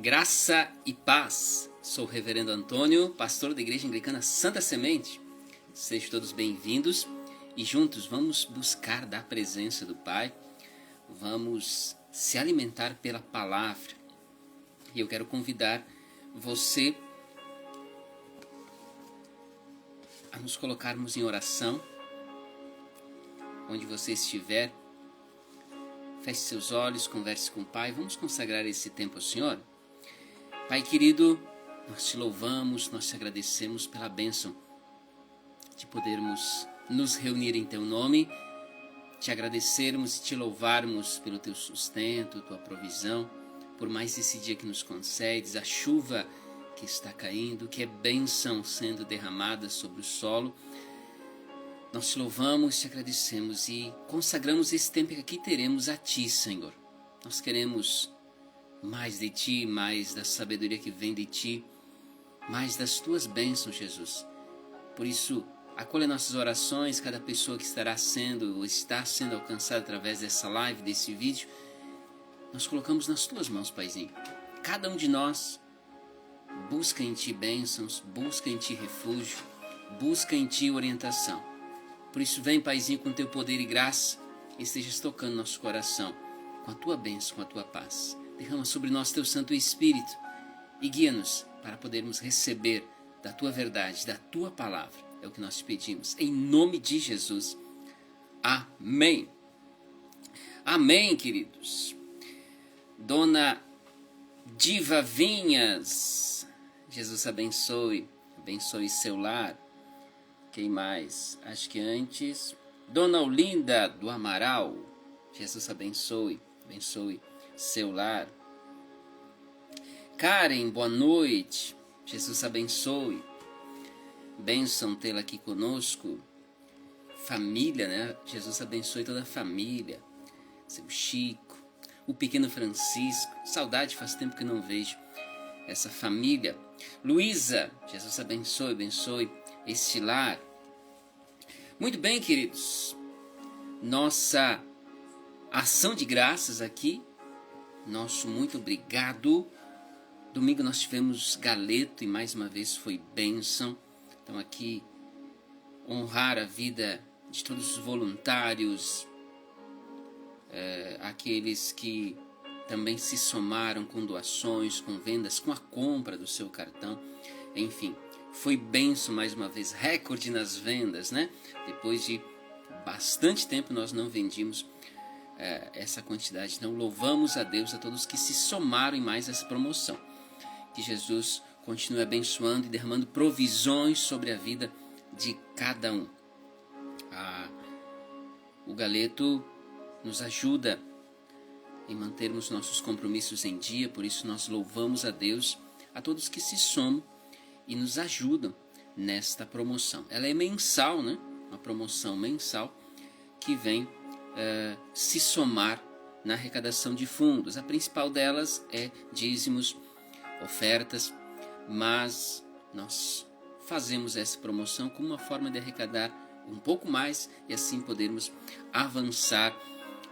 Graça e paz. Sou o Reverendo Antônio, pastor da Igreja Anglicana Santa Semente. Sejam todos bem-vindos e juntos vamos buscar da presença do Pai. Vamos se alimentar pela palavra. E eu quero convidar você a nos colocarmos em oração. Onde você estiver, feche seus olhos, converse com o Pai. Vamos consagrar esse tempo ao Senhor. Pai querido, nós te louvamos, nós te agradecemos pela bênção de podermos nos reunir em teu nome, te agradecermos e te louvarmos pelo teu sustento, tua provisão, por mais esse dia que nos concedes, a chuva que está caindo, que é bênção sendo derramada sobre o solo. Nós te louvamos, te agradecemos e consagramos esse tempo que aqui teremos a ti, Senhor. Nós queremos mais de ti, mais da sabedoria que vem de ti, mais das tuas bênçãos, Jesus. Por isso, acolha nossas orações, cada pessoa que estará sendo ou está sendo alcançada através dessa live, desse vídeo, nós colocamos nas tuas mãos, Paizinho. Cada um de nós busca em ti bênçãos, busca em ti refúgio, busca em ti orientação. Por isso, vem, Paizinho, com teu poder e graça, e estejas tocando nosso coração com a tua bênção, com a tua paz. Derrama sobre nós teu Santo Espírito e guia-nos para podermos receber da tua verdade, da tua palavra. É o que nós te pedimos, em nome de Jesus. Amém. Amém, queridos. Dona Diva Vinhas, Jesus abençoe, abençoe seu lar. Quem mais? Acho que antes, Dona Olinda do Amaral, Jesus abençoe, abençoe seu lar. Karen, boa noite, Jesus abençoe, bênção tê-la aqui conosco. Família, né? Jesus abençoe toda a família, seu Chico, o pequeno Francisco, saudade, faz tempo que não vejo essa família. Luísa, Jesus abençoe, abençoe este lar. Muito bem, queridos, nossa ação de graças aqui, nosso muito obrigado. Domingo nós tivemos galeto e mais uma vez foi bênção. Então aqui honrar a vida de todos os voluntários, aqueles que também se somaram com doações, com vendas, com a compra do seu cartão, enfim, foi bênção mais uma vez, recorde nas vendas, né? Depois de bastante tempo nós não vendíamos essa quantidade. Então louvamos a Deus, a todos que se somaram em mais essa promoção. Que Jesus continue abençoando e derramando provisões sobre a vida de cada um. O galeto nos ajuda em mantermos nossos compromissos em dia, por isso nós louvamos a Deus, a todos que se somam e nos ajudam nesta promoção. Ela é mensal, né? Uma promoção mensal que vem se somar na arrecadação de fundos. A principal delas é dízimos, ofertas, mas nós fazemos essa promoção como uma forma de arrecadar um pouco mais e assim podermos avançar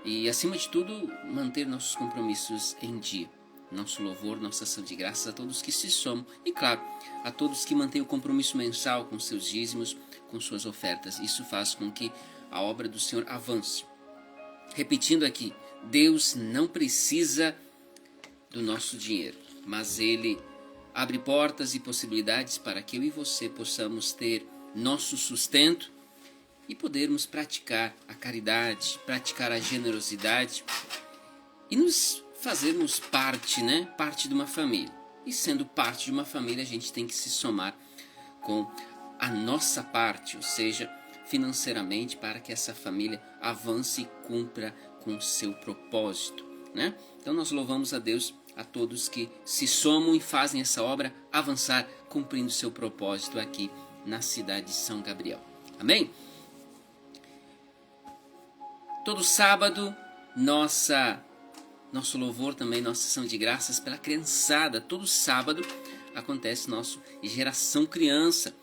e, acima de tudo, manter nossos compromissos em dia. Nosso louvor, nossa ação de graças a todos que se somam e, claro, a todos que mantêm o compromisso mensal com seus dízimos, com suas ofertas. Isso faz com que a obra do Senhor avance. Repetindo aqui, Deus não precisa do nosso dinheiro, mas Ele abre portas e possibilidades para que eu e você possamos ter nosso sustento e podermos praticar a caridade, praticar a generosidade e nos fazermos parte, né? Parte de uma família. E sendo parte de uma família, a gente tem que se somar com a nossa parte, ou seja, financeiramente, para que essa família avance e cumpra com o seu propósito, né? Então nós louvamos a Deus, a todos que se somam e fazem essa obra avançar, cumprindo seu propósito aqui na cidade de São Gabriel. Amém? Todo sábado, nosso louvor também, nossa ação de graças pela criançada. Todo sábado acontece nosso Geração Criança,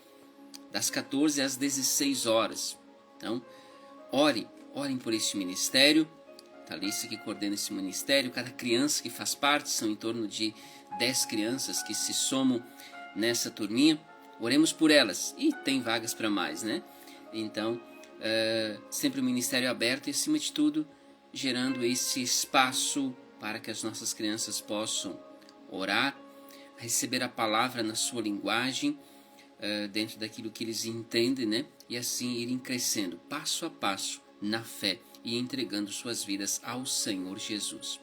das 14 às 16 horas. Então, orem por este ministério. Thalissa que coordena esse ministério, cada criança que faz parte, são em torno de 10 crianças que se somam nessa turminha. Oremos por elas. E tem vagas para mais, né? Então, sempre o ministério aberto e, acima de tudo, gerando esse espaço para que as nossas crianças possam orar, receber a palavra na sua linguagem, dentro daquilo que eles entendem, né? E assim irem crescendo passo a passo na fé e entregando suas vidas ao Senhor Jesus.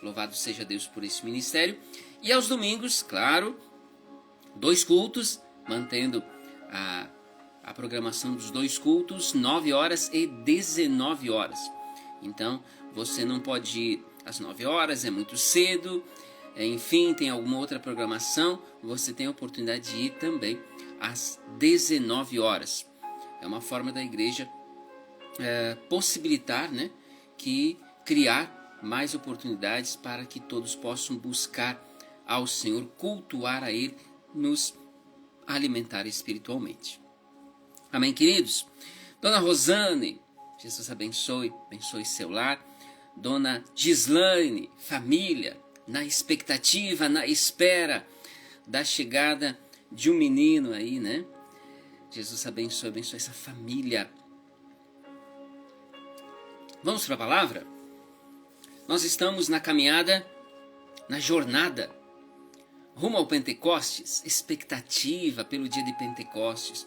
Louvado seja Deus por esse ministério. E aos domingos, claro, 2 cultos, mantendo a programação dos 2 cultos, 9 horas e 19 horas. Então, você não pode ir às 9 horas, é muito cedo, enfim, tem alguma outra programação, você tem a oportunidade de ir também às 19 horas. É uma forma da igreja possibilitar, né, criar mais oportunidades para que todos possam buscar ao Senhor, cultuar a Ele, nos alimentar espiritualmente. Amém, queridos? Dona Rosane, Jesus abençoe seu lar. Dona Gislaine, família, na expectativa, na espera da chegada de um menino aí, né? Jesus abençoe essa família. Vamos para a palavra? Nós estamos na caminhada, na jornada, rumo ao Pentecostes, expectativa pelo dia de Pentecostes.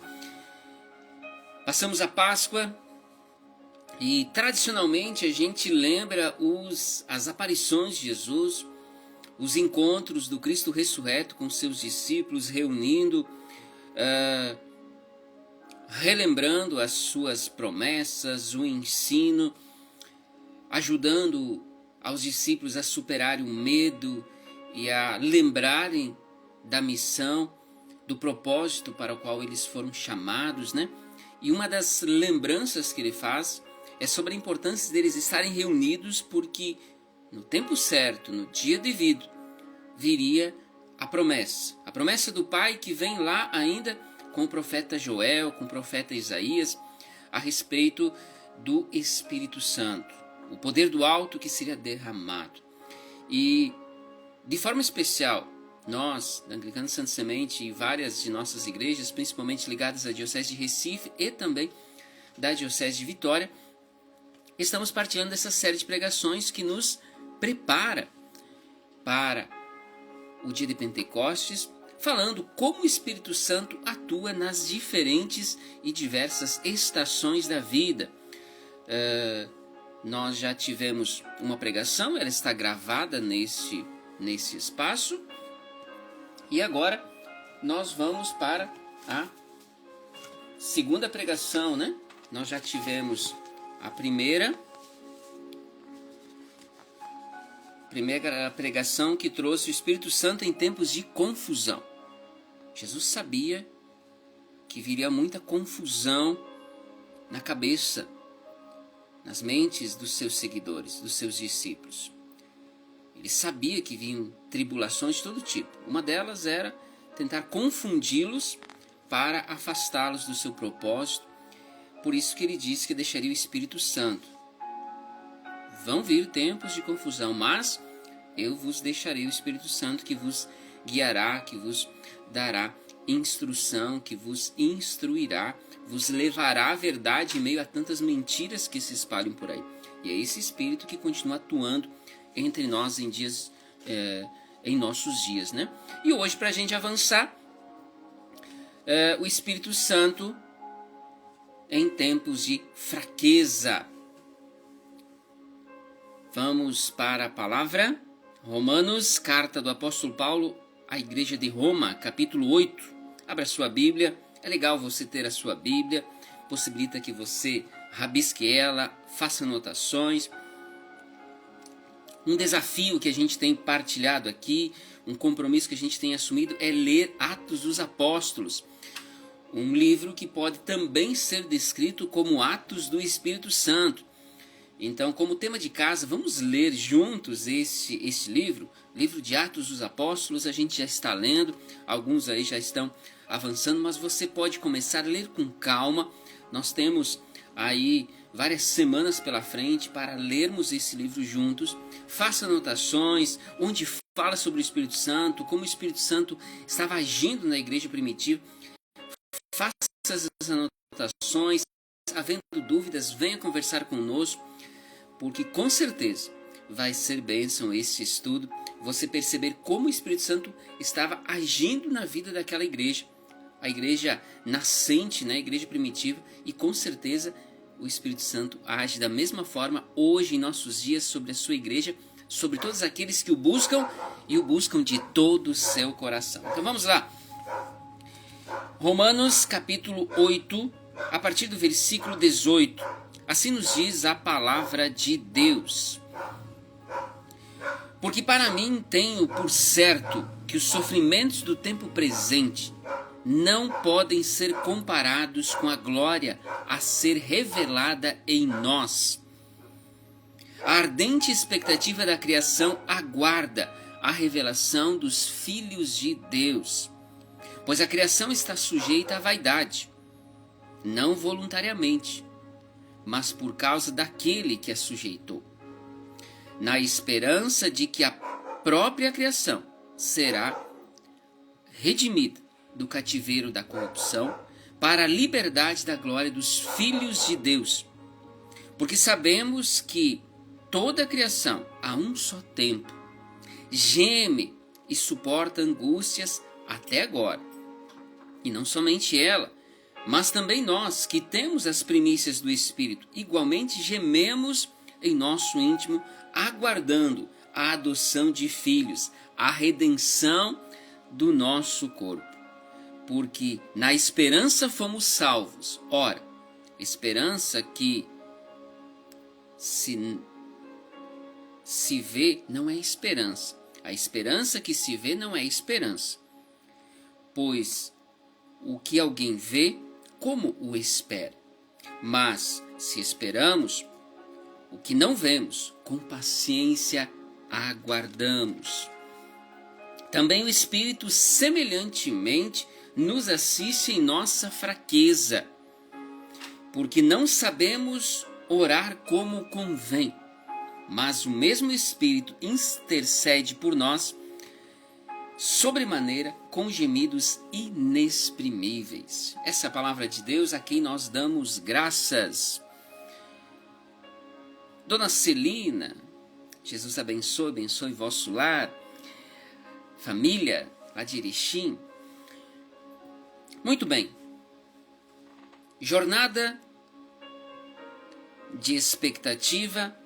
Passamos a Páscoa e tradicionalmente a gente lembra as aparições de Jesus, os encontros do Cristo ressurreto com seus discípulos, reunindo, relembrando as suas promessas, o ensino, ajudando aos discípulos a superarem o medo e a lembrarem da missão, do propósito para o qual eles foram chamados, né? E uma das lembranças que ele faz é sobre a importância deles estarem reunidos, porque no tempo certo, no dia devido, viria a promessa do Pai que vem lá ainda com o profeta Joel, com o profeta Isaías, a respeito do Espírito Santo, o poder do alto que seria derramado. E de forma especial, nós, da Anglicana Santa Semente e várias de nossas igrejas, principalmente ligadas à Diocese de Recife e também da Diocese de Vitória, estamos partilhando dessa série de pregações que nos prepara para o dia de Pentecostes, falando como o Espírito Santo atua nas diferentes e diversas estações da vida. Nós já tivemos uma pregação, ela está gravada nesse espaço, e agora nós vamos para a segunda pregação, né? Nós já tivemos a primeira pregação que trouxe o Espírito Santo em tempos de confusão. Jesus sabia que viria muita confusão na cabeça, nas mentes dos seus seguidores, dos seus discípulos. Ele sabia que vinham tribulações de todo tipo. Uma delas era tentar confundi-los para afastá-los do seu propósito. Por isso que ele disse que deixaria o Espírito Santo. Vão vir tempos de confusão, mas eu vos deixarei o Espírito Santo, que vos guiará, que vos dará instrução, que vos instruirá, vos levará à verdade em meio a tantas mentiras que se espalham por aí. E é esse Espírito que continua atuando entre nós em nossos dias, né? E hoje, para a gente avançar, o Espírito Santo em tempos de fraqueza. Vamos para a palavra. Romanos, carta do apóstolo Paulo à igreja de Roma, capítulo 8. Abra sua Bíblia. É legal você ter a sua Bíblia. Possibilita que você rabisque ela, faça anotações. Um desafio que a gente tem partilhado aqui, um compromisso que a gente tem assumido é ler Atos dos Apóstolos. Um livro que pode também ser descrito como Atos do Espírito Santo. Então, como tema de casa, vamos ler juntos esse livro de Atos dos Apóstolos. A gente já está lendo, alguns aí já estão avançando, mas você pode começar a ler com calma. Nós temos aí várias semanas pela frente para lermos esse livro juntos. Faça anotações, onde fala sobre o Espírito Santo, como o Espírito Santo estava agindo na igreja primitiva. Faça as anotações, havendo dúvidas, venha conversar conosco, porque com certeza vai ser bênção esse estudo, você perceber como o Espírito Santo estava agindo na vida daquela igreja, a igreja nascente, né, a igreja primitiva, e com certeza o Espírito Santo age da mesma forma hoje em nossos dias sobre a sua igreja, sobre todos aqueles que o buscam e o buscam de todo o seu coração. Então vamos lá. Romanos capítulo 8, a partir do versículo 18. Assim nos diz a palavra de Deus. Porque para mim tenho por certo que os sofrimentos do tempo presente não podem ser comparados com a glória a ser revelada em nós. A ardente expectativa da criação aguarda a revelação dos filhos de Deus, pois a criação está sujeita à vaidade, não voluntariamente, mas por causa daquele que a sujeitou, na esperança de que a própria criação será redimida do cativeiro da corrupção para a liberdade da glória dos filhos de Deus. Porque sabemos que toda a criação, a um só tempo, geme e suporta angústias até agora. E não somente ela, mas também nós, que temos as primícias do Espírito, igualmente gememos em nosso íntimo, aguardando a adoção de filhos, a redenção do nosso corpo. Porque na esperança fomos salvos. Ora, esperança que se vê não é esperança. A esperança que se vê não é esperança. Pois o que alguém vê, como o espera? Mas se esperamos o que não vemos, com paciência aguardamos. Também o Espírito semelhantemente nos assiste em nossa fraqueza, porque não sabemos orar como convém, mas o mesmo Espírito intercede por nós sobremaneira com gemidos inexprimíveis. Essa é a palavra de Deus a quem nós damos graças. Dona Celina, Jesus abençoe vosso lar, família lá de Erechim. Muito bem, jornada de expectativa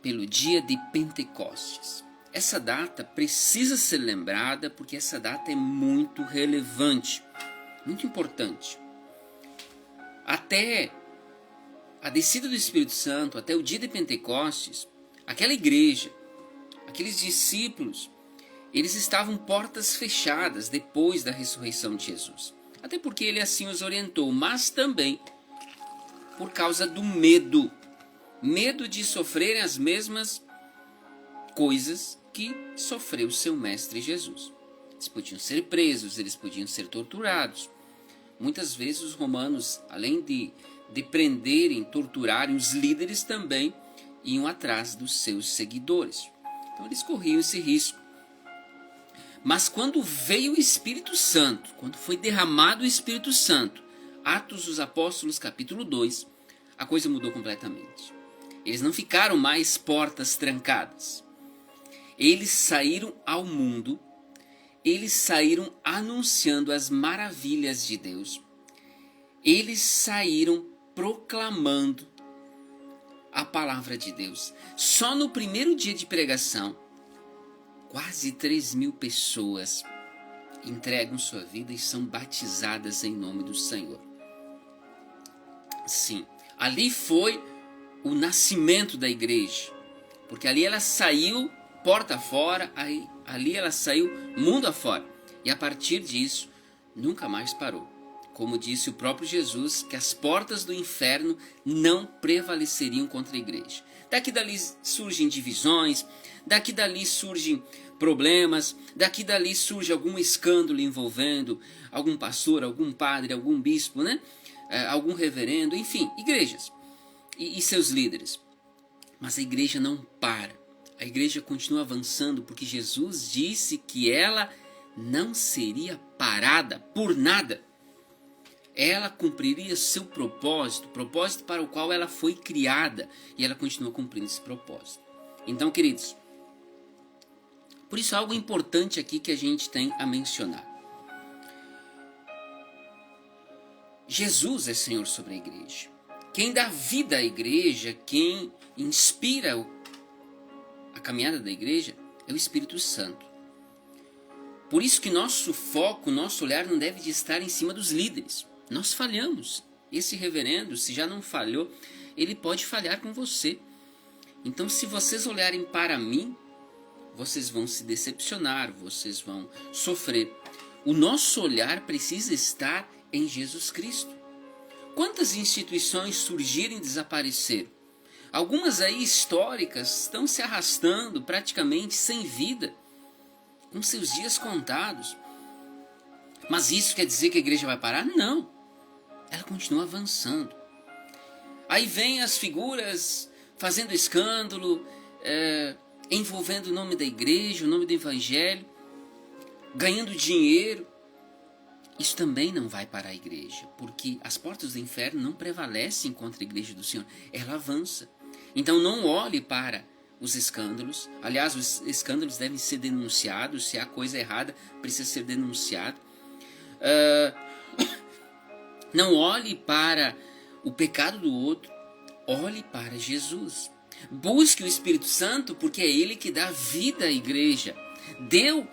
pelo dia de Pentecostes. Essa data precisa ser lembrada porque essa data é muito relevante, muito importante. Até a descida do Espírito Santo, até o dia de Pentecostes, aquela igreja, aqueles discípulos, eles estavam portas fechadas depois da ressurreição de Jesus. Até porque ele assim os orientou, mas também por causa do medo. Medo de sofrerem as mesmas coisas que sofreu seu mestre Jesus. Eles podiam ser presos, eles podiam ser torturados. Muitas vezes os romanos, além de prenderem, torturarem os líderes, também iam atrás dos seus seguidores. Então eles corriam esse risco. Mas quando veio o Espírito Santo, quando foi derramado o Espírito Santo, Atos dos Apóstolos capítulo 2, a coisa mudou completamente. Eles não ficaram mais portas trancadas. Eles saíram ao mundo, eles saíram anunciando as maravilhas de Deus. Eles saíram proclamando a palavra de Deus. Só no primeiro dia de pregação, quase 3.000 pessoas entregam sua vida e são batizadas em nome do Senhor. Sim, ali foi o nascimento da igreja, porque ali ela saiu porta fora, ali ela saiu mundo afora, e a partir disso nunca mais parou. Como disse o próprio Jesus, que as portas do inferno não prevaleceriam contra a igreja. Daqui dali surgem divisões, daqui dali surgem problemas, daqui dali surge algum escândalo envolvendo algum pastor, algum padre, algum bispo, né? Algum reverendo, enfim, igrejas e seus líderes. Mas a igreja não para. A igreja continua avançando porque Jesus disse que ela não seria parada por nada. Ela cumpriria seu propósito, propósito para o qual ela foi criada, e ela continua cumprindo esse propósito. Então, queridos, por isso algo importante aqui que a gente tem a mencionar. Jesus é Senhor sobre a igreja. Quem dá vida à igreja, quem inspira a caminhada da igreja é o Espírito Santo. Por isso que nosso foco, nosso olhar não deve de estar em cima dos líderes. Nós falhamos. Esse reverendo, se já não falhou, ele pode falhar com você. Então, se vocês olharem para mim, vocês vão se decepcionar, vocês vão sofrer. O nosso olhar precisa estar em Jesus Cristo. Quantas instituições surgiram e desapareceram? Algumas aí históricas estão se arrastando praticamente sem vida, com seus dias contados. Mas isso quer dizer que a igreja vai parar? Não. Ela continua avançando. Aí vem as figuras fazendo escândalo, envolvendo o nome da igreja, o nome do evangelho, ganhando dinheiro. Isso também não vai parar a igreja, porque as portas do inferno não prevalecem contra a igreja do Senhor. Ela avança. Então não olhe para os escândalos. Aliás, os escândalos devem ser denunciados. Se há coisa errada, precisa ser denunciado. Não olhe para o pecado do outro. Olhe para Jesus. Busque o Espírito Santo, porque é Ele que dá vida à igreja. Deu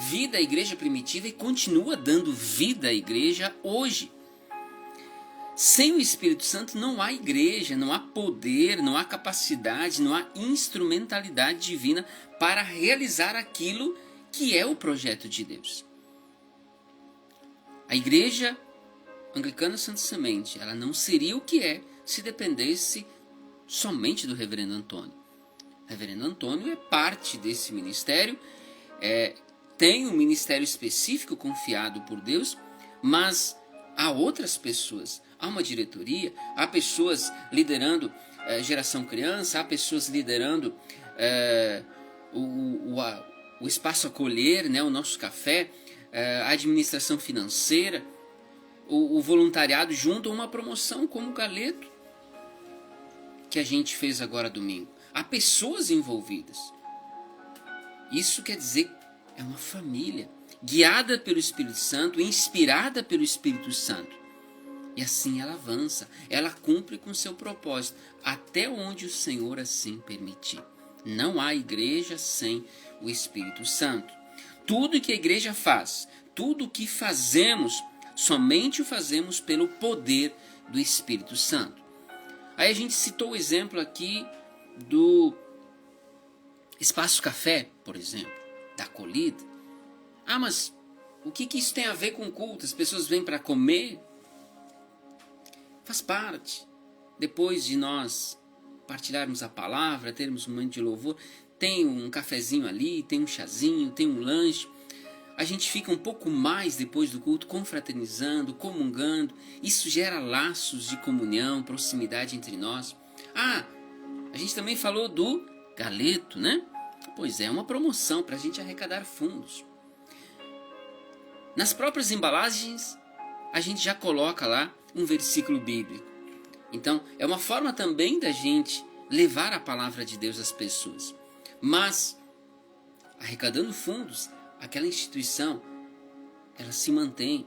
vida à igreja primitiva e continua dando vida à igreja hoje. Sem o Espírito Santo não há igreja, não há poder, não há capacidade, não há instrumentalidade divina para realizar aquilo que é o projeto de Deus. A igreja anglicana Santa Semente, ela não seria o que é se dependesse somente do reverendo Antônio. O reverendo Antônio é parte desse ministério, tem um ministério específico confiado por Deus, mas há outras pessoas, há uma diretoria, há pessoas liderando geração criança, há pessoas liderando o espaço acolher, né, o nosso café, a administração financeira, o voluntariado junto a uma promoção como o Galeto, que a gente fez agora domingo. Há pessoas envolvidas. Isso quer dizer é uma família, guiada pelo Espírito Santo, inspirada pelo Espírito Santo. E assim ela avança, ela cumpre com seu propósito, até onde o Senhor assim permitir. Não há igreja sem o Espírito Santo. Tudo que a igreja faz, tudo o que fazemos, somente o fazemos pelo poder do Espírito Santo. Aí a gente citou o exemplo aqui do Espaço Café, por exemplo, da acolhida. Ah, mas o que isso tem a ver com culto? As pessoas vêm para comer? Faz parte. Depois de nós partilharmos a palavra, termos um momento de louvor, tem um cafezinho ali, tem um chazinho, tem um lanche. A gente fica um pouco mais depois do culto confraternizando, comungando. Isso gera laços de comunhão, proximidade entre nós. Ah, a gente também falou do Galeto, né? Pois é, uma promoção para a gente arrecadar fundos. Nas próprias embalagens, a gente já coloca lá um versículo bíblico. Então, é uma forma também da gente levar a palavra de Deus às pessoas. Mas, arrecadando fundos, aquela instituição, ela se mantém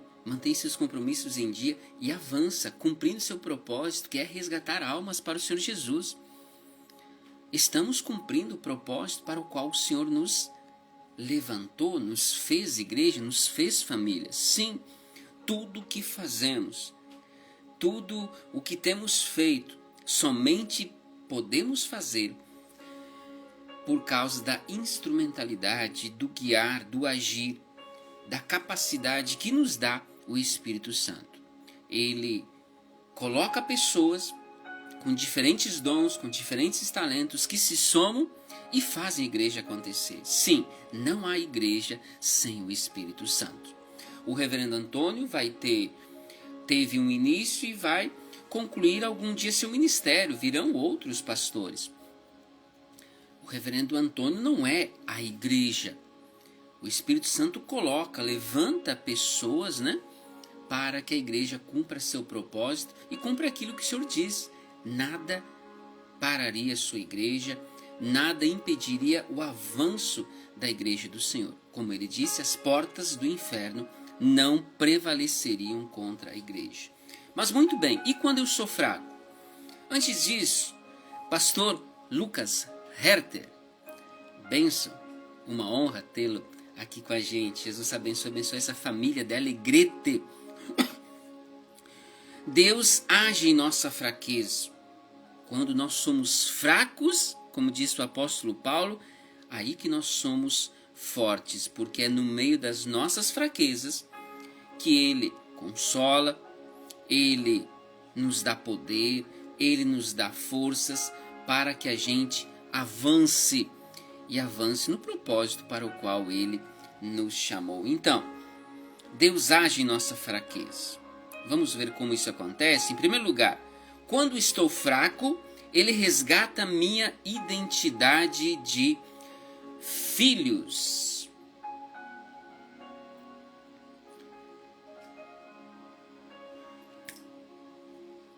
seus compromissos em dia e avança, cumprindo seu propósito, que é resgatar almas para o Senhor Jesus. Estamos cumprindo o propósito para o qual o Senhor nos levantou, nos fez igreja, nos fez família. Sim, tudo o que fazemos, tudo o que temos feito, somente podemos fazer por causa da instrumentalidade, do guiar, do agir, da capacidade que nos dá o Espírito Santo. Ele coloca pessoas com diferentes dons, com diferentes talentos que se somam e fazem a igreja acontecer. Sim, não há igreja sem o Espírito Santo. O reverendo Antônio teve um início e vai concluir algum dia seu ministério. Virão outros pastores. O O reverendo Antônio não é a igreja. O Espírito Santo coloca, levanta pessoas, né, para que a igreja cumpra seu propósito e cumpra aquilo que o Senhor diz. Nada pararia a sua igreja, nada impediria o avanço da igreja do Senhor. Como ele disse, as portas do inferno não prevaleceriam contra a igreja. Mas muito bem, e quando eu sou fraco? Antes disso, pastor Lucas Herter, bênção, uma honra tê-lo aqui com a gente. Jesus abençoe essa família de Alegrete. Deus age em nossa fraqueza. Quando nós somos fracos, como disse o apóstolo Paulo, aí que nós somos fortes, porque é no meio das nossas fraquezas que Ele consola, Ele nos dá poder, Ele nos dá forças para que a gente avance e avance no propósito para o qual Ele nos chamou. Então, Deus age em nossa fraqueza. Vamos ver como isso acontece? Em primeiro lugar, quando estou fraco, Ele resgata minha identidade de filhos.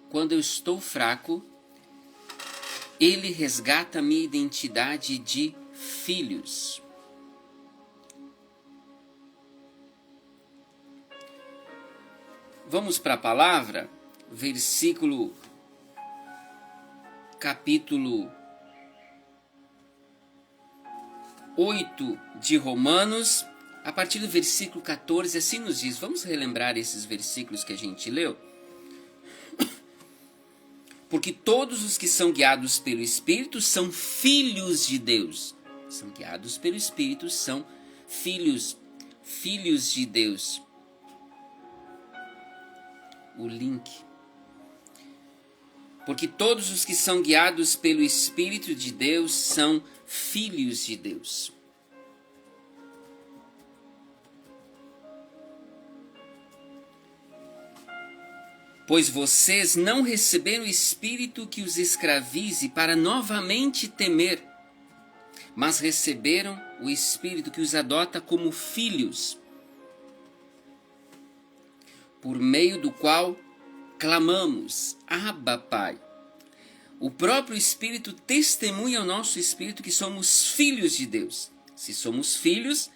Quando eu estou fraco, Ele resgata minha identidade de filhos. Vamos para a palavra, capítulo 8 de Romanos, a partir do versículo 14, assim nos diz. Vamos relembrar esses versículos que a gente leu? Porque todos os que são guiados pelo Espírito são filhos de Deus. São guiados pelo Espírito, são filhos de Deus. O link. Porque todos os que são guiados pelo Espírito de Deus são filhos de Deus. Pois vocês não receberam o Espírito que os escravize para novamente temer, mas receberam o Espírito que os adota como filhos, por meio do qual clamamos, Abba, Pai. O próprio Espírito testemunha ao nosso Espírito que somos filhos de Deus. Se somos filhos,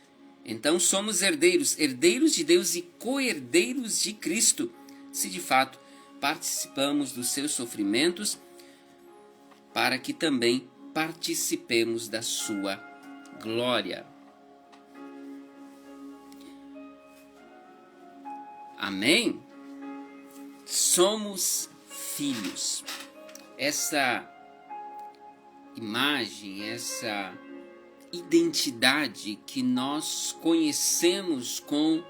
então somos herdeiros, herdeiros de Deus e co-herdeiros de Cristo, se de fato participamos dos seus sofrimentos, para que também participemos da sua glória. Amém? Somos filhos. Essa imagem, essa identidade que nós conhecemos com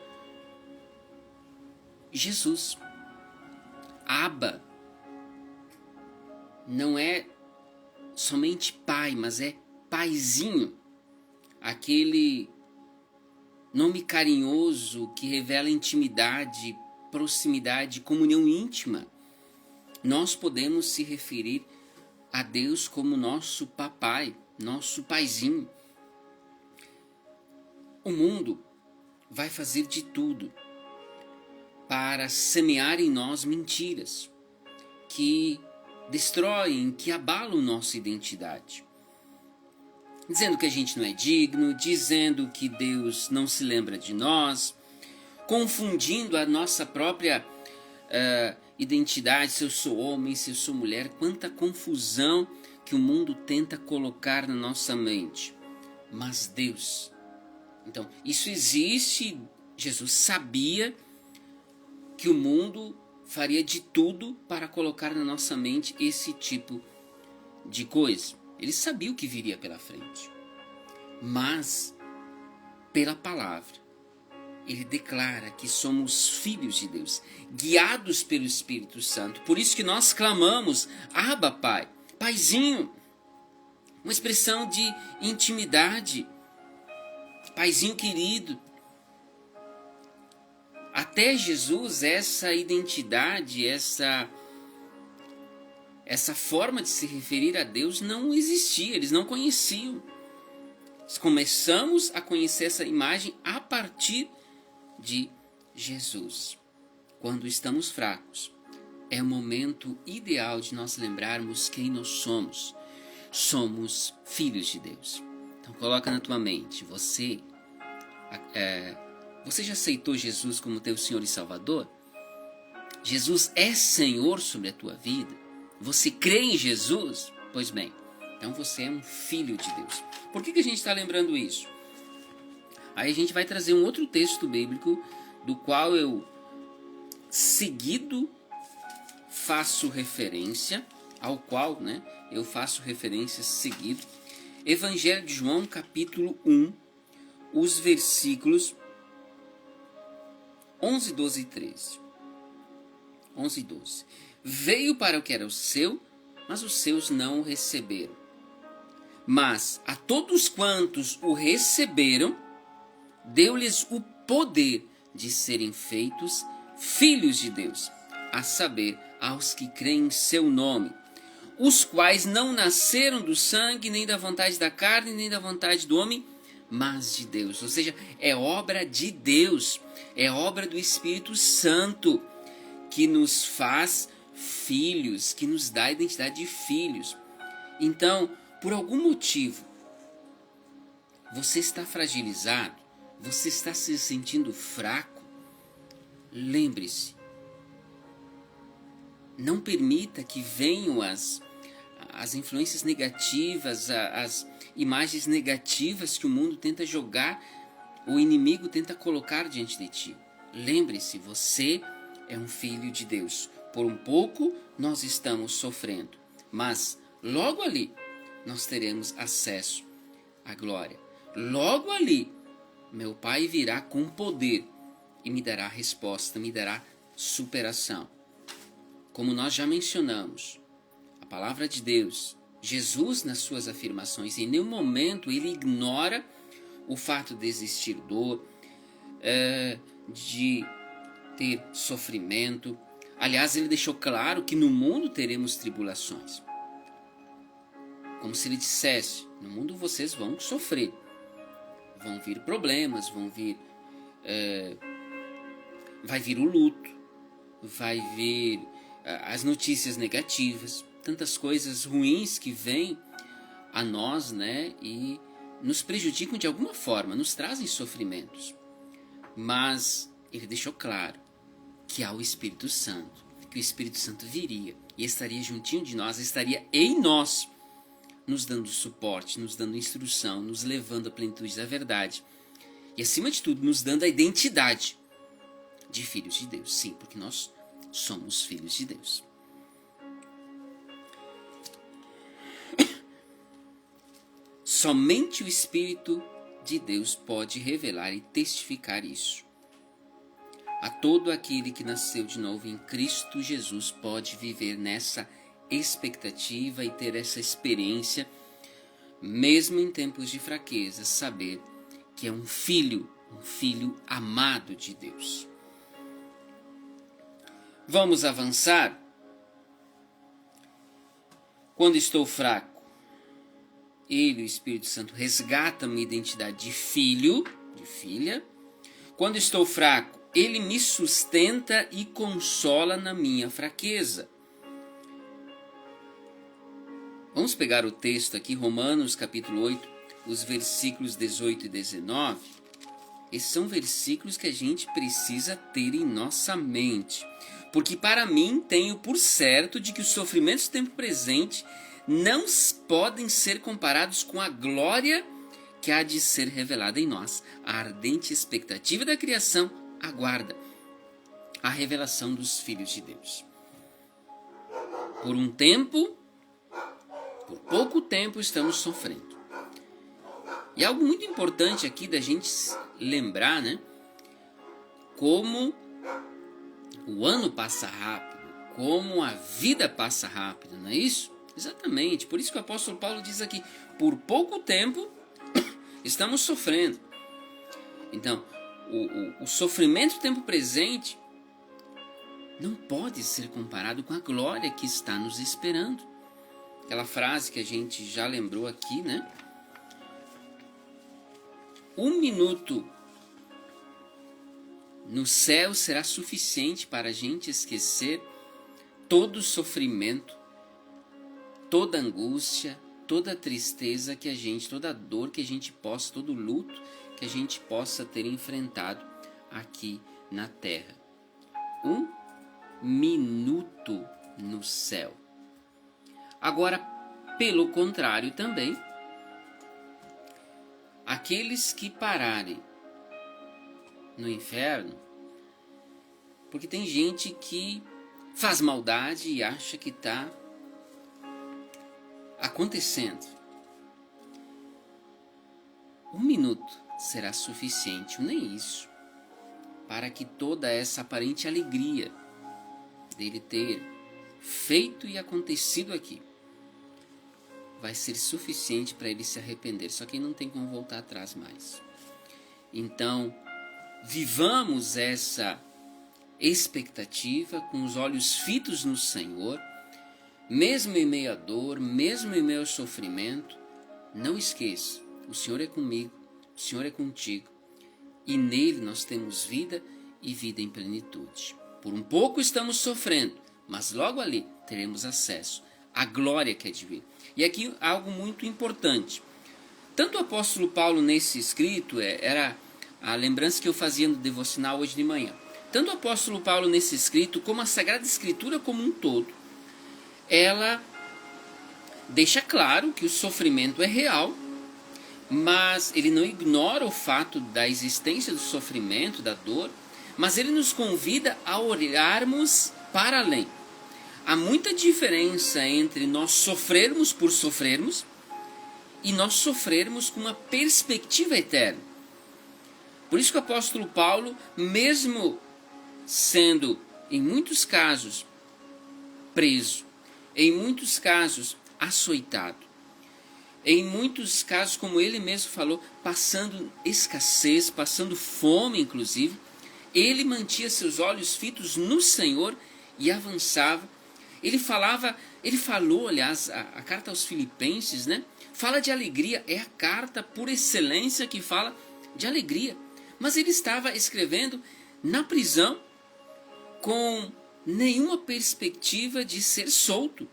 Jesus. Abba não é somente pai, mas é paizinho. Aquele nome carinhoso que revela intimidade, proximidade, comunhão íntima. Nós podemos se referir a Deus como nosso papai, nosso paizinho. O mundo vai fazer de tudo para semear em nós mentiras que destroem, que abalam nossa identidade. Dizendo que a gente não é digno, dizendo que Deus não se lembra de nós, confundindo a nossa própria identidade, se eu sou homem, se eu sou mulher, quanta confusão que o mundo tenta colocar na nossa mente. Mas Deus, então, isso existe. Jesus sabia que o mundo faria de tudo para colocar na nossa mente esse tipo de coisa. Ele sabia o que viria pela frente. Mas, pela palavra, ele declara que somos filhos de Deus, guiados pelo Espírito Santo. Por isso que nós clamamos, Abba, Pai, Paizinho. Uma expressão de intimidade. Paizinho querido. Até Jesus, essa identidade, essa essa forma de se referir a Deus não existia, eles não conheciam. Começamos a conhecer essa imagem a partir de Jesus. Quando estamos fracos, é o momento ideal de nós lembrarmos quem nós somos. Somos filhos de Deus. Então coloca na tua mente, você já aceitou Jesus como teu Senhor e Salvador? Jesus é Senhor sobre a tua vida? Você crê em Jesus? Pois bem, então você é um filho de Deus. Por que a gente está lembrando isso? Aí a gente vai trazer um outro texto bíblico do qual eu seguido faço referência, ao qual eu faço referência seguido. Evangelho de João, capítulo 1, os versículos 11, 12 e 13. 11 e 12. Veio para o que era o seu, mas os seus não o receberam. Mas a todos quantos o receberam, deu-lhes o poder de serem feitos filhos de Deus, a saber, aos que creem em seu nome, os quais não nasceram do sangue, nem da vontade da carne, nem da vontade do homem, mas de Deus. Ou seja, é obra de Deus, é obra do Espírito Santo, que nos faz filhos, que nos dá a identidade de filhos. Então, por algum motivo, você está fragilizado, você está se sentindo fraco, lembre-se, não permita que venham as influências negativas, as imagens negativas que o mundo tenta jogar, o inimigo tenta colocar diante de ti. Lembre-se, você é um filho de Deus. Por um pouco nós estamos sofrendo, mas logo ali nós teremos acesso à glória. Logo ali, meu Pai virá com poder e me dará resposta, me dará superação. Como nós já mencionamos, a palavra de Deus, Jesus nas suas afirmações, em nenhum momento ele ignora o fato de existir dor, de ter sofrimento. Aliás, ele deixou claro que no mundo teremos tribulações. Como se ele dissesse, no mundo vocês vão sofrer. Vão vir problemas, vai vir o luto, vai vir as notícias negativas, tantas coisas ruins que vêm a nós, e nos prejudicam de alguma forma, nos trazem sofrimentos. Mas ele deixou claro que há o Espírito Santo, que o Espírito Santo viria e estaria juntinho de nós, estaria em nós, nos dando suporte, nos dando instrução, nos levando à plenitude da verdade e, acima de tudo, nos dando a identidade de filhos de Deus. Sim, porque nós somos filhos de Deus. Somente o Espírito de Deus pode revelar e testificar isso. A todo aquele que nasceu de novo em Cristo Jesus pode viver nessa expectativa e ter essa experiência, mesmo em tempos de fraqueza, saber que é um filho amado de Deus. Vamos avançar. Quando estou fraco, ele, o Espírito Santo, resgata minha identidade de filho, de filha. Quando estou fraco, ele me sustenta e consola na minha fraqueza. Vamos pegar o texto aqui, Romanos capítulo 8, os versículos 18 e 19. Esses são versículos que a gente precisa ter em nossa mente. Porque para mim tenho por certo de que os sofrimentos do tempo presente não podem ser comparados com a glória que há de ser revelada em nós. A ardente expectativa da criação aguarda a revelação dos filhos de Deus. Por pouco tempo estamos sofrendo. E algo muito importante aqui da gente lembrar, como o ano passa rápido, como a vida passa rápido, não é isso? Exatamente, por isso que o apóstolo Paulo diz aqui, por pouco tempo estamos sofrendo. Então, o sofrimento do tempo presente não pode ser comparado com a glória que está nos esperando. Aquela frase que a gente já lembrou aqui, né? 1 minuto no céu será suficiente para a gente esquecer todo o sofrimento, toda angústia, toda tristeza que a gente, toda dor que a gente possa, todo luto que a gente possa ter enfrentado aqui na terra. 1 minuto no céu. Agora, pelo contrário também, aqueles que pararem no inferno, porque tem gente que faz maldade e acha que está acontecendo. 1 minuto será suficiente, nem isso, para que toda essa aparente alegria dele ter feito e acontecido aqui vai ser suficiente para ele se arrepender. Só que não tem como voltar atrás mais. Então, vivamos essa expectativa com os olhos fitos no Senhor, mesmo em meio à dor, mesmo em meio ao sofrimento. Não esqueça, o Senhor é comigo, o Senhor é contigo, e nele nós temos vida e vida em plenitude. Por um pouco estamos sofrendo, mas logo ali teremos acesso à glória que é de vir. E aqui algo muito importante. Tanto o apóstolo Paulo nesse escrito, era a lembrança que eu fazia no devocional hoje de manhã. Tanto o apóstolo Paulo nesse escrito, como a Sagrada Escritura como um todo, ela deixa claro que o sofrimento é real, mas ele não ignora o fato da existência do sofrimento, da dor, mas ele nos convida a olharmos para além. Há muita diferença entre nós sofrermos por sofrermos e nós sofrermos com uma perspectiva eterna. Por isso que o apóstolo Paulo, mesmo sendo em muitos casos preso, em muitos casos açoitado, em muitos casos, como ele mesmo falou, passando escassez, passando fome inclusive, ele mantinha seus olhos fitos no Senhor e avançava. Ele falou, aliás, a carta aos Filipenses, né? Fala de alegria, é a carta por excelência que fala de alegria. Mas ele estava escrevendo na prisão com nenhuma perspectiva de ser solto.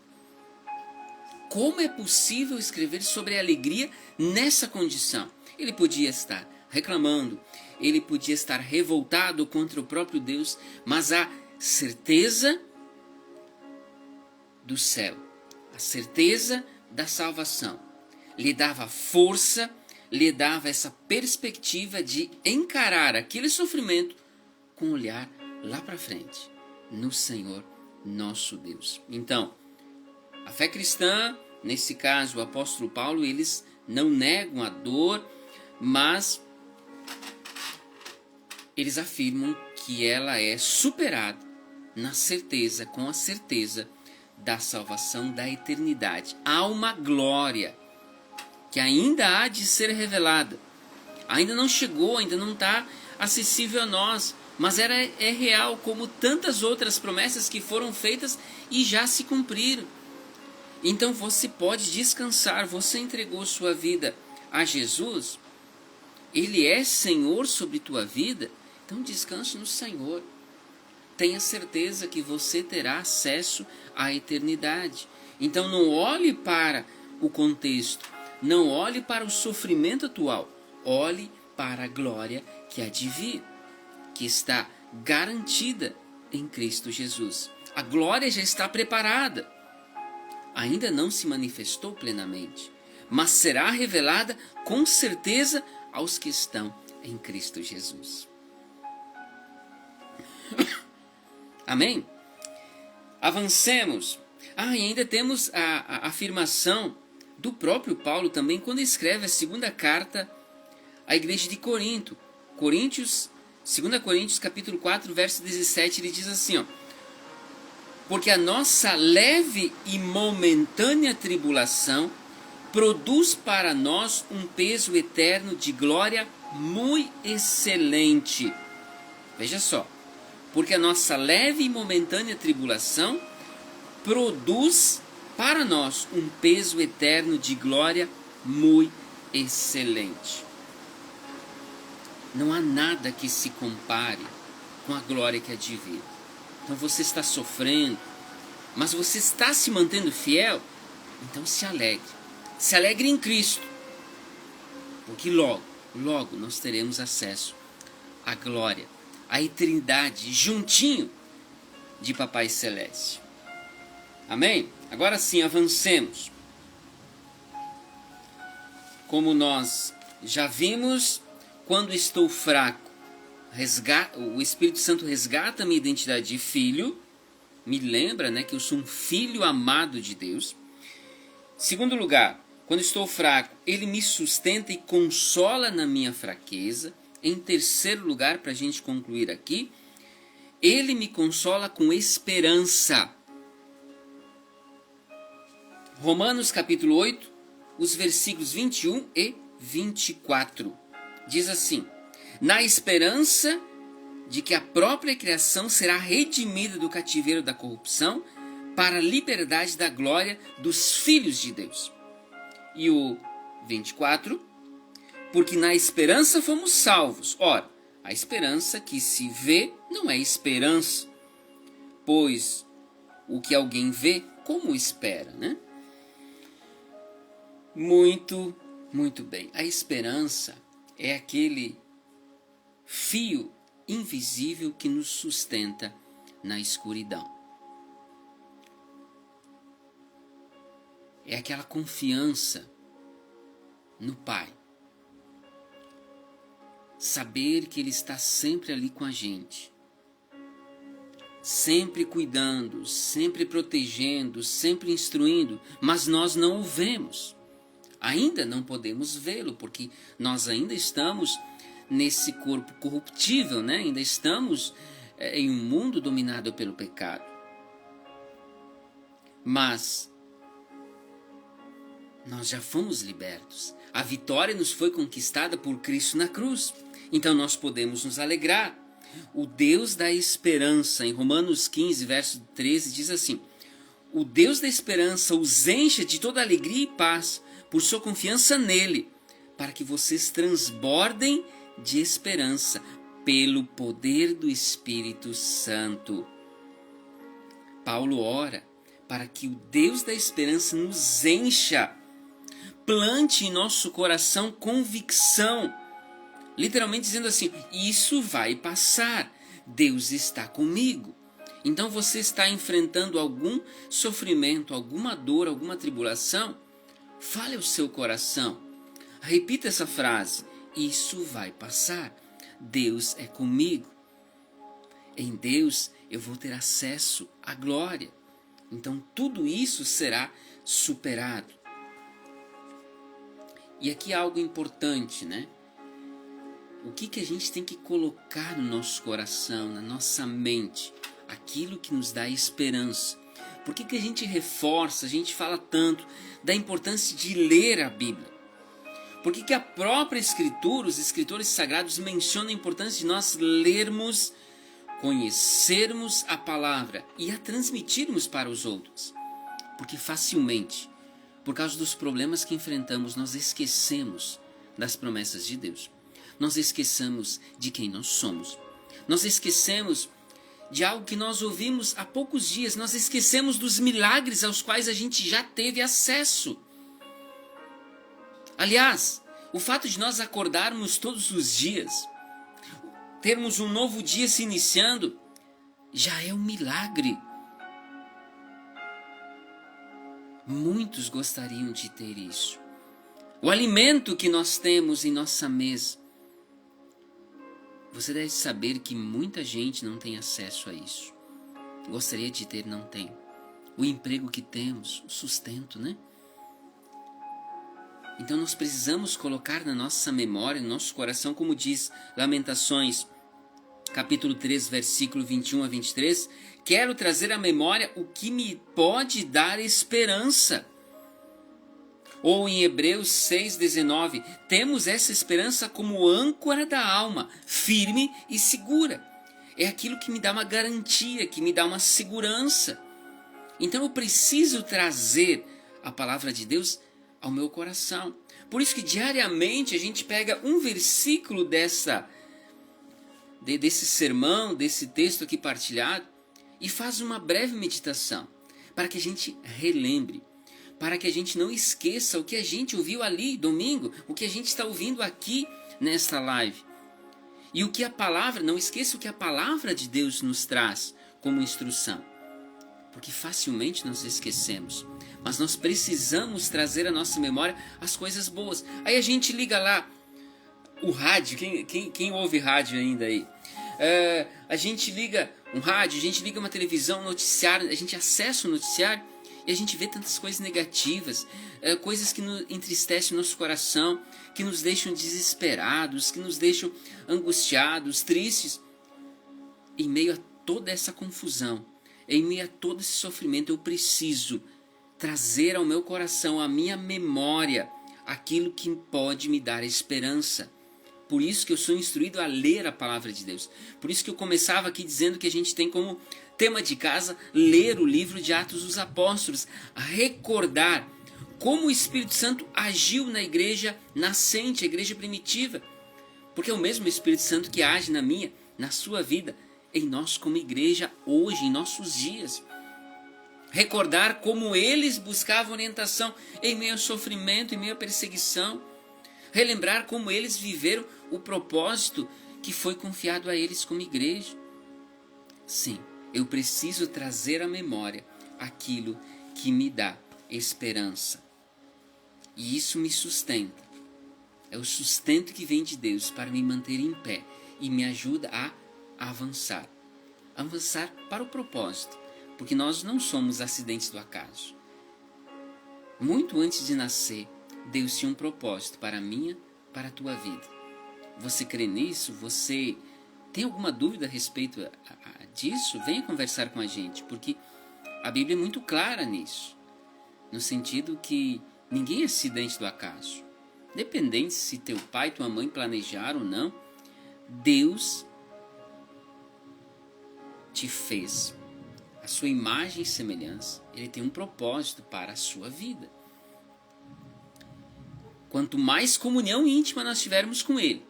Como é possível escrever sobre a alegria nessa condição? Ele podia estar reclamando, ele podia estar revoltado contra o próprio Deus, mas a certeza do céu, a certeza da salvação, lhe dava força, lhe dava essa perspectiva de encarar aquele sofrimento com um olhar lá para frente, no Senhor nosso Deus. Então, a fé cristã, nesse caso o apóstolo Paulo, eles não negam a dor, mas eles afirmam que ela é superada na certeza, com a certeza da salvação, da eternidade. Há uma glória que ainda há de ser revelada. Ainda não chegou, ainda não está acessível a nós, mas é real, como tantas outras promessas que foram feitas e já se cumpriram. Então você pode descansar, você entregou sua vida a Jesus, Ele é Senhor sobre tua vida, então descanse no Senhor. Tenha certeza que você terá acesso à eternidade. Então não olhe para o contexto, não olhe para o sofrimento atual, olhe para a glória que há de vir, que está garantida em Cristo Jesus. A glória já está preparada. Ainda não se manifestou plenamente, mas será revelada com certeza aos que estão em Cristo Jesus. Amém? Avancemos. E ainda temos a afirmação do próprio Paulo também, quando escreve a segunda carta à igreja de Corinto. 2 Coríntios capítulo 4, verso 17, ele diz assim, porque a nossa leve e momentânea tribulação produz para nós um peso eterno de glória muito excelente. Veja só, porque a nossa leve e momentânea tribulação produz para nós um peso eterno de glória muito excelente. Não há nada que se compare com a glória que há de vir. Então você está sofrendo, mas você está se mantendo fiel, então se alegre. Se alegre em Cristo, porque logo nós teremos acesso à glória, à eternidade, juntinho de Papai Celeste. Amém? Agora sim, avancemos. Como nós já vimos, quando estou fraco, o Espírito Santo resgata a minha identidade de filho, me lembra, né, que eu sou um filho amado de Deus. Segundo lugar, quando estou fraco, ele me sustenta e consola na minha fraqueza. Em terceiro lugar, para a gente concluir aqui, ele me consola com esperança. Romanos capítulo 8, os versículos 21 e 24. Diz assim: na esperança de que a própria criação será redimida do cativeiro da corrupção para a liberdade da glória dos filhos de Deus. E o 24, porque na esperança fomos salvos. Ora, a esperança que se vê não é esperança, pois o que alguém vê, como espera, né? Muito bem. A esperança é aquele fio invisível que nos sustenta na escuridão. É aquela confiança no Pai. Saber que Ele está sempre ali com a gente. Sempre cuidando, sempre protegendo, sempre instruindo, mas nós não o vemos. Ainda não podemos vê-lo, porque nós ainda estamos nesse corpo corruptível, né? Ainda estamos em um mundo dominado pelo pecado. Mas nós já fomos libertos. A vitória nos foi conquistada por Cristo na cruz. Então nós podemos nos alegrar. O Deus da esperança, em Romanos 15, verso 13, diz assim: o Deus da esperança os encha de toda alegria e paz por sua confiança nele, para que vocês transbordem de esperança pelo poder do Espírito Santo. Paulo ora para que o Deus da esperança nos encha, plante em nosso coração convicção, literalmente dizendo assim: isso vai passar, Deus está comigo. Então você está enfrentando algum sofrimento, alguma dor, alguma tribulação, fale ao seu coração, repita essa frase: isso vai passar, Deus é comigo. Em Deus eu vou ter acesso à glória. Então tudo isso será superado. E aqui algo importante, né? O que a gente tem que colocar no nosso coração, na nossa mente? Aquilo que nos dá esperança. Por que a gente reforça, a gente fala tanto da importância de ler a Bíblia? Por que a própria Escritura, os escritores sagrados mencionam a importância de nós lermos, conhecermos a palavra e a transmitirmos para os outros? Porque facilmente, por causa dos problemas que enfrentamos, nós esquecemos das promessas de Deus. Nós esquecemos de quem nós somos. Nós esquecemos de algo que nós ouvimos há poucos dias. Nós esquecemos dos milagres aos quais a gente já teve acesso. Aliás, o fato de nós acordarmos todos os dias, termos um novo dia se iniciando, já é um milagre. Muitos gostariam de ter isso. O alimento que nós temos em nossa mesa. Você deve saber que muita gente não tem acesso a isso. Gostaria de ter, não tem. O emprego que temos, o sustento, né? Então nós precisamos colocar na nossa memória, no nosso coração, como diz Lamentações, capítulo 3, versículo 21 a 23, quero trazer à memória o que me pode dar esperança. Ou em Hebreus 6,19, temos essa esperança como âncora da alma, firme e segura. É aquilo que me dá uma garantia, que me dá uma segurança. Então eu preciso trazer a palavra de Deus ao meu coração. Por isso que diariamente a gente pega um versículo desse sermão, desse texto aqui partilhado, e faz uma breve meditação, para que a gente relembre, para que a gente não esqueça o que a gente ouviu ali domingo, o que a gente está ouvindo aqui nesta live. E o que a palavra, não esqueça o que a palavra de Deus nos traz como instrução. Porque facilmente nós esquecemos. Mas nós precisamos trazer à nossa memória as coisas boas. Aí a gente liga lá o rádio, quem ouve rádio ainda aí? A gente liga um rádio, a gente liga uma televisão, um noticiário, a gente acessa o noticiário e a gente vê tantas coisas negativas, coisas que nos entristecem o nosso coração, que nos deixam desesperados, que nos deixam angustiados, tristes. Em meio a toda essa confusão, em meio a todo esse sofrimento, eu preciso trazer ao meu coração, à minha memória, aquilo que pode me dar esperança. Por isso que eu sou instruído a ler a palavra de Deus. Por isso que eu começava aqui dizendo que a gente tem como tema de casa ler o livro de Atos dos Apóstolos, a recordar como o Espírito Santo agiu na igreja nascente, a igreja primitiva. Porque é o mesmo Espírito Santo que age na minha, na sua vida, em nós como igreja hoje, em nossos dias. Recordar como eles buscavam orientação em meio ao sofrimento, em meio à perseguição. Relembrar como eles viveram o propósito que foi confiado a eles como igreja. Sim, eu preciso trazer à memória aquilo que me dá esperança. E isso me sustenta. É o sustento que vem de Deus para me manter em pé e me ajuda a avançar. Avançar para o propósito, porque nós não somos acidentes do acaso. Muito antes de nascer, Deus tinha um propósito para a minha, para a tua vida. Você crê nisso? Você tem alguma dúvida a respeito disso? Venha conversar com a gente, porque a Bíblia é muito clara nisso. No sentido que ninguém é acidente do acaso. Independente se teu pai e tua mãe planejaram ou não, Deus te fez a sua imagem e semelhança. Ele tem um propósito para a sua vida. Quanto mais comunhão íntima nós tivermos com Ele,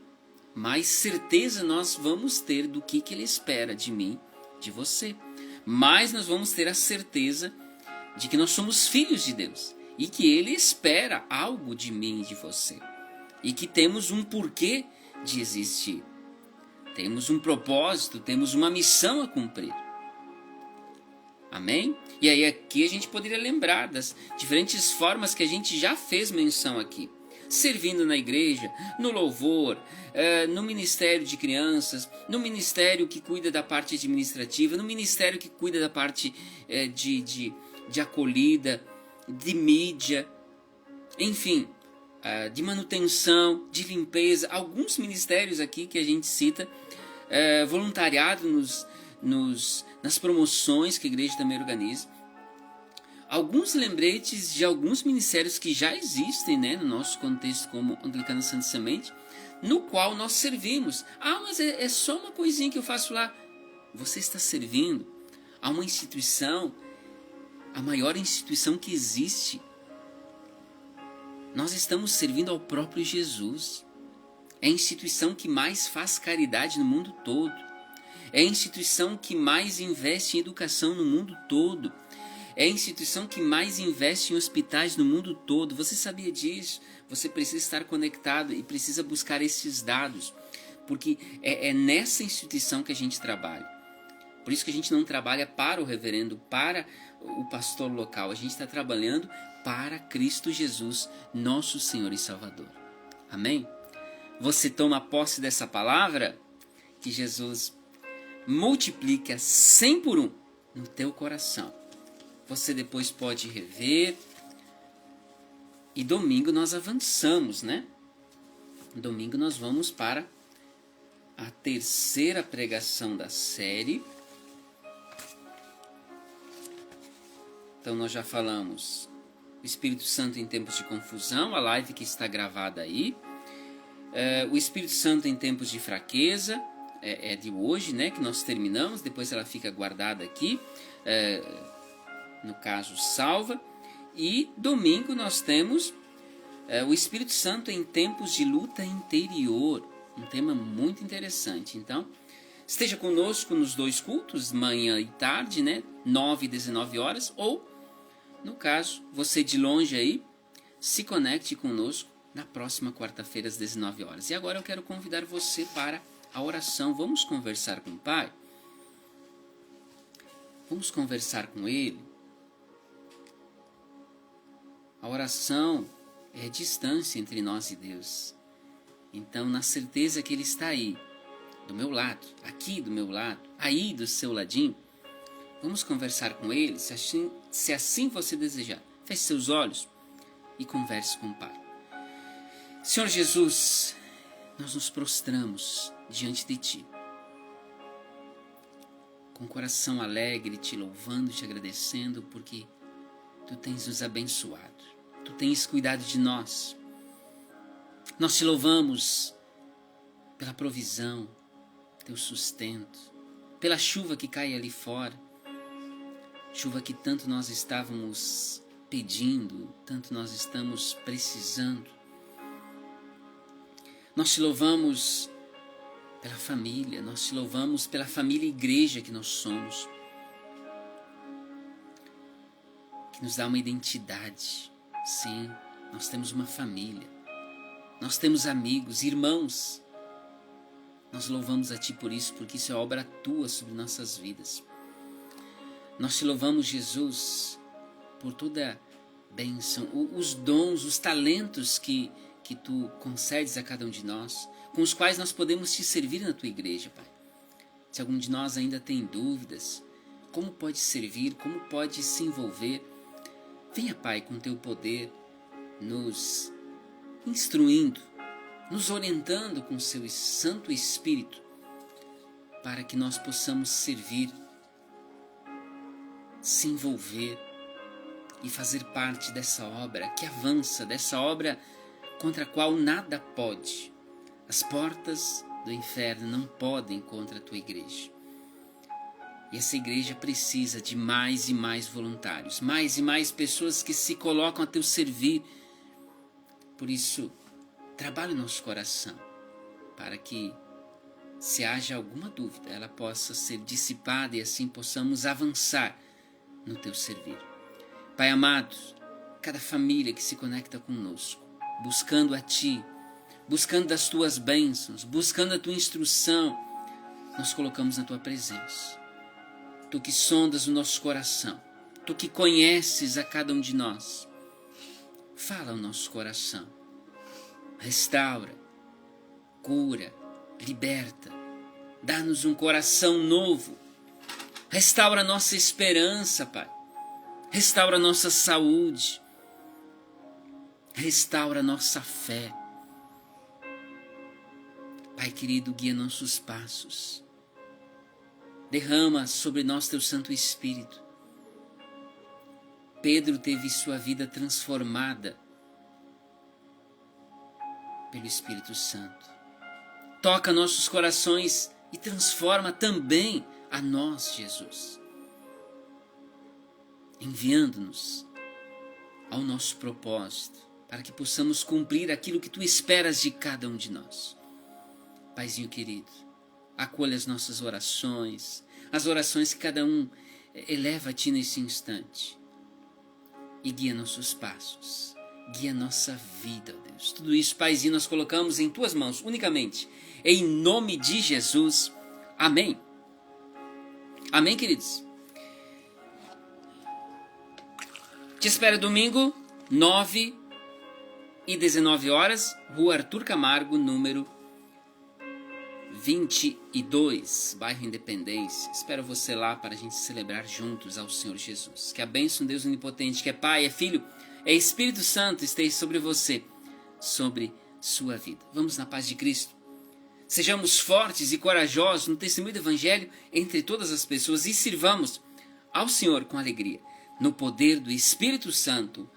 mais certeza nós vamos ter do que Ele espera de mim, de você. Mais nós vamos ter a certeza de que nós somos filhos de Deus e que Ele espera algo de mim e de você. E que temos um porquê de existir. Temos um propósito, temos uma missão a cumprir. Amém? E aí aqui a gente poderia lembrar das diferentes formas que a gente já fez menção aqui. Servindo na igreja, no louvor, no ministério de crianças, no ministério que cuida da parte administrativa, no ministério que cuida da parte de acolhida, de mídia, enfim, de manutenção, de limpeza. Alguns ministérios aqui que a gente cita, voluntariado nas promoções que a igreja também organiza. Alguns lembretes de alguns ministérios que já existem, né, no nosso contexto como Anglicana Santa Semente, no qual nós servimos. Mas é só uma coisinha que eu faço lá. Você está servindo a uma instituição, a maior instituição que existe. Nós estamos servindo ao próprio Jesus. É a instituição que mais faz caridade no mundo todo. É a instituição que mais investe em educação no mundo todo. É a instituição que mais investe em hospitais no mundo todo. Você sabia disso? Você precisa estar conectado e precisa buscar esses dados. Porque é nessa instituição que a gente trabalha. Por isso que a gente não trabalha para o reverendo, para o pastor local. A gente está trabalhando para Cristo Jesus, nosso Senhor e Salvador. Amém? Você toma posse dessa palavra? Que Jesus multiplique a 100 por 1 no teu coração. Você depois pode rever. E domingo nós avançamos, né? Domingo nós vamos para a terceira pregação da série. Então nós já falamos o Espírito Santo em tempos de confusão, a live que está gravada aí. O Espírito Santo em tempos de fraqueza, é de hoje, né, que nós terminamos, depois ela fica guardada aqui, no caso salva, e domingo nós temos o Espírito Santo em tempos de luta interior, um tema muito interessante. Então, esteja conosco nos 2 cultos, manhã e tarde, né, 9 e 19 horas, ou, no caso, você de longe aí, se conecte conosco na próxima quarta-feira às 19 horas. E agora eu quero convidar você para a oração. Vamos conversar com o Pai? Vamos conversar com Ele? A oração é a distância entre nós e Deus. Então, na certeza que Ele está aí, do meu lado, aqui do meu lado, aí do seu ladinho, vamos conversar com Ele, se assim você desejar. Feche seus olhos e converse com o Pai. Senhor Jesus, nós nos prostramos diante de Ti, com o coração alegre, Te louvando, Te agradecendo, porque Tu tens nos abençoado, Tu tens cuidado de nós. Nós Te louvamos pela provisão, Teu sustento, pela chuva que cai ali fora, chuva que tanto nós estávamos pedindo, tanto nós estamos precisando. Nós Te louvamos pela família, nós Te louvamos pela família e igreja que nós somos, que nos dá uma identidade. Sim, nós temos uma família, nós temos amigos, irmãos. Nós louvamos a Ti por isso, porque isso é obra Tua sobre nossas vidas. Nós Te louvamos, Jesus, por toda bênção, os dons, os talentos que Tu concedes a cada um de nós, com os quais nós podemos Te servir na Tua igreja, Pai. Se algum de nós ainda tem dúvidas, como pode servir, como pode se envolver, venha, Pai, com Teu poder, nos instruindo, nos orientando com Seu Santo Espírito, para que nós possamos servir, se envolver e fazer parte dessa obra que avança, dessa obra contra a qual nada pode. As portas do inferno não podem contra a Tua igreja. E essa igreja precisa de mais e mais voluntários, mais e mais pessoas que se colocam a Teu servir. Por isso, trabalhe o nosso coração, para que, se haja alguma dúvida, ela possa ser dissipada e assim possamos avançar no Teu servir. Pai amado, cada família que se conecta conosco, buscando a Ti, buscando das Tuas bênçãos, buscando a Tua instrução, nós colocamos na Tua presença. Tu que sondas o nosso coração, Tu que conheces a cada um de nós, fala ao nosso coração, restaura, cura, liberta, dá-nos um coração novo, restaura a nossa esperança, Pai, restaura a nossa saúde, restaura a nossa fé. Pai querido, guia nossos passos, derrama sobre nós Teu Santo Espírito. Pedro teve sua vida transformada pelo Espírito Santo. Toca nossos corações e transforma também a nós, Jesus, enviando-nos ao nosso propósito, para que possamos cumprir aquilo que Tu esperas de cada um de nós. Paizinho querido, acolha as nossas orações, as orações que cada um eleva a Ti nesse instante, e guia nossos passos, guia nossa vida, ó Deus. Tudo isso, Paizinho, nós colocamos em Tuas mãos, unicamente, em nome de Jesus. Amém. Amém, queridos? Te espero domingo, 9 e 19 horas, Rua Arthur Camargo, número 22, bairro Independência. Espero você lá para a gente celebrar juntos ao Senhor Jesus. Que a bênção de Deus Onipotente, que é Pai, é Filho, é Espírito Santo, esteja sobre você, sobre sua vida. Vamos na paz de Cristo. Sejamos fortes e corajosos no testemunho do Evangelho entre todas as pessoas e sirvamos ao Senhor com alegria, no poder do Espírito Santo.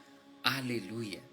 Aleluia.